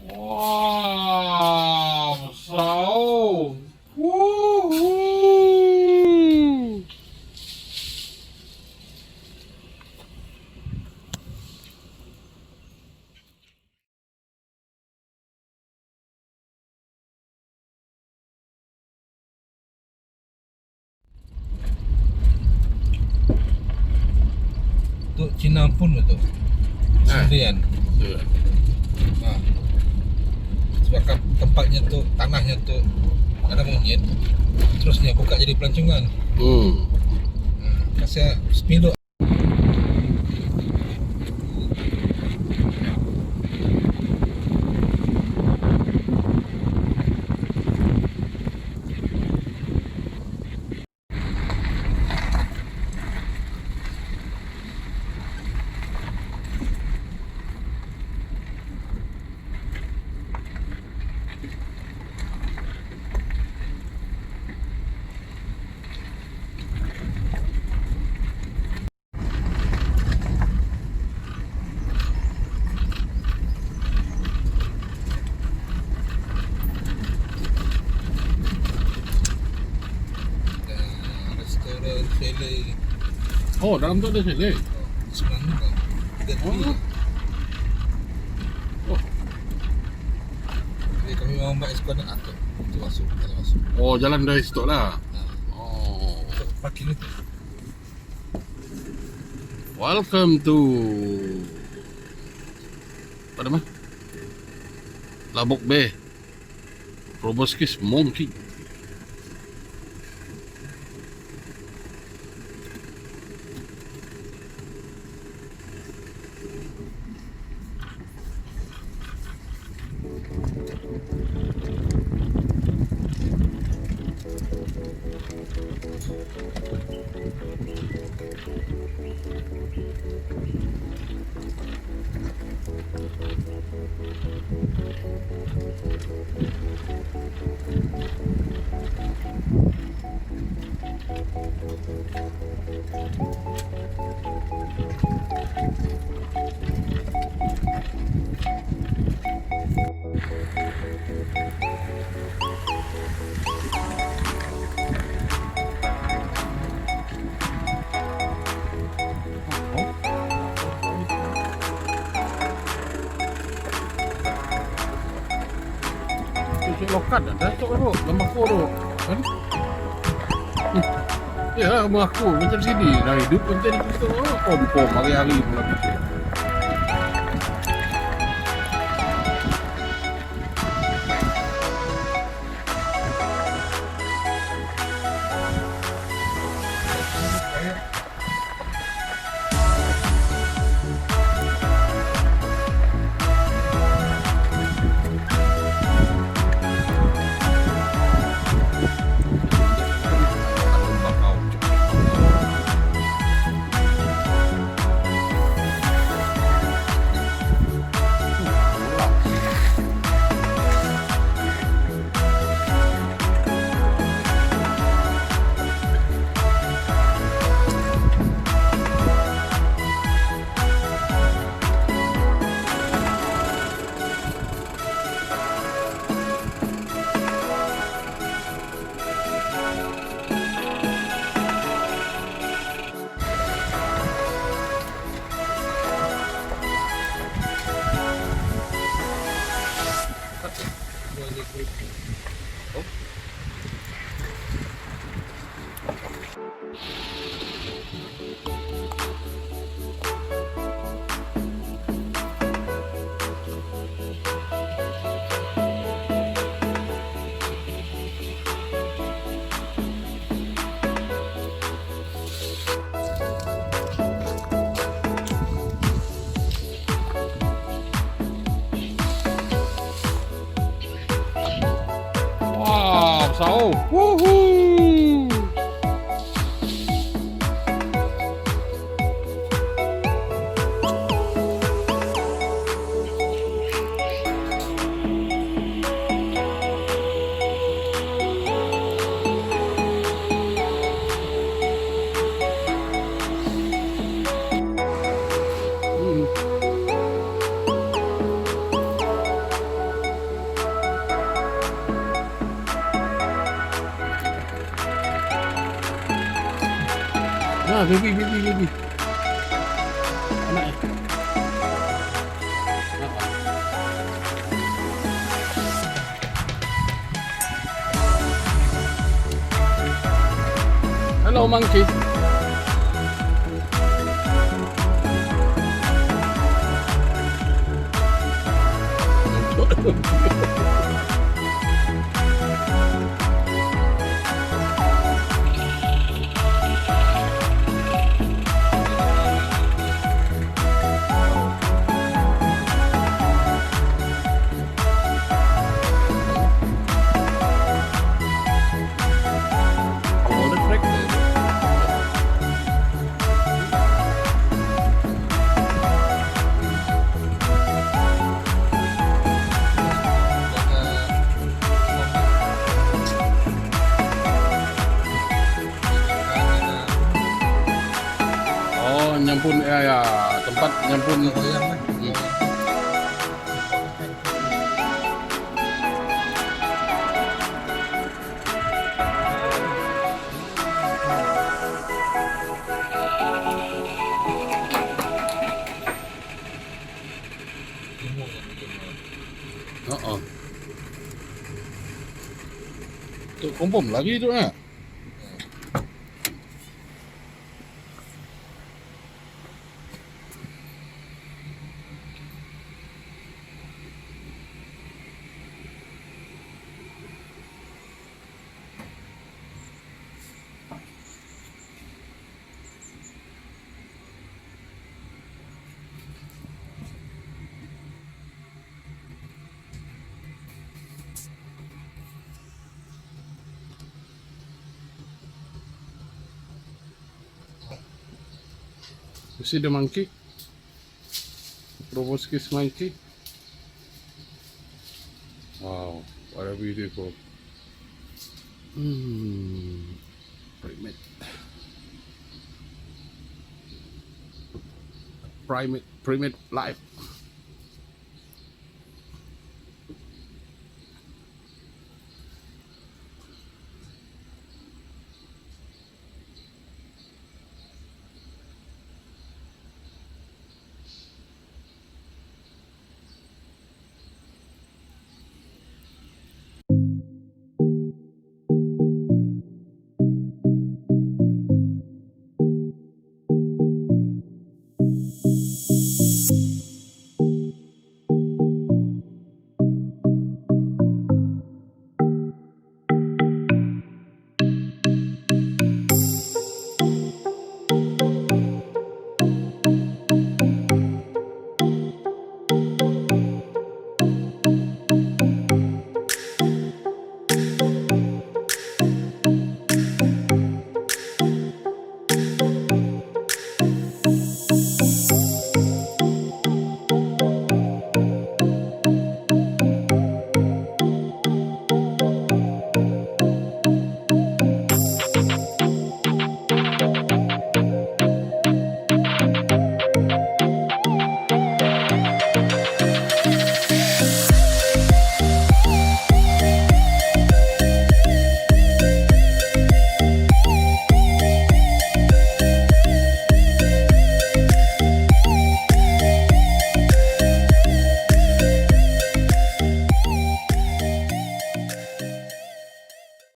Wow, so. Woohoo! Untuk Cina pun betul. Sendirian. Ha. Sebab tempatnya tu, tanahnya tu ada monyet. Terusnya buka jadi pelancongan. Rasa sepiluk. Oh, dalam tu ada sele. Sebenarnya kan. Oh. Jadi kami mau buat eskuadron atur. Itu masuk, jalan masuk. Oh, jalan dari situ lah. Oh. Parking itu. Welcome to apa nama? Labuk Bay. Proboscis monkey. Lokat dah datuk tu, gambar aku tu kan? Ya, gambar aku macam sini dah hidup konten kita kompom hari-hari pula fikir. Sao? Woohoo! baby. Anak eh. Hello, monkey. Nyampun ya tempat nyampun Goyang kan? Tuh kompom lagi itu ya. You see the monkey? Proboscis monkey. Wow, what a beautiful primate life.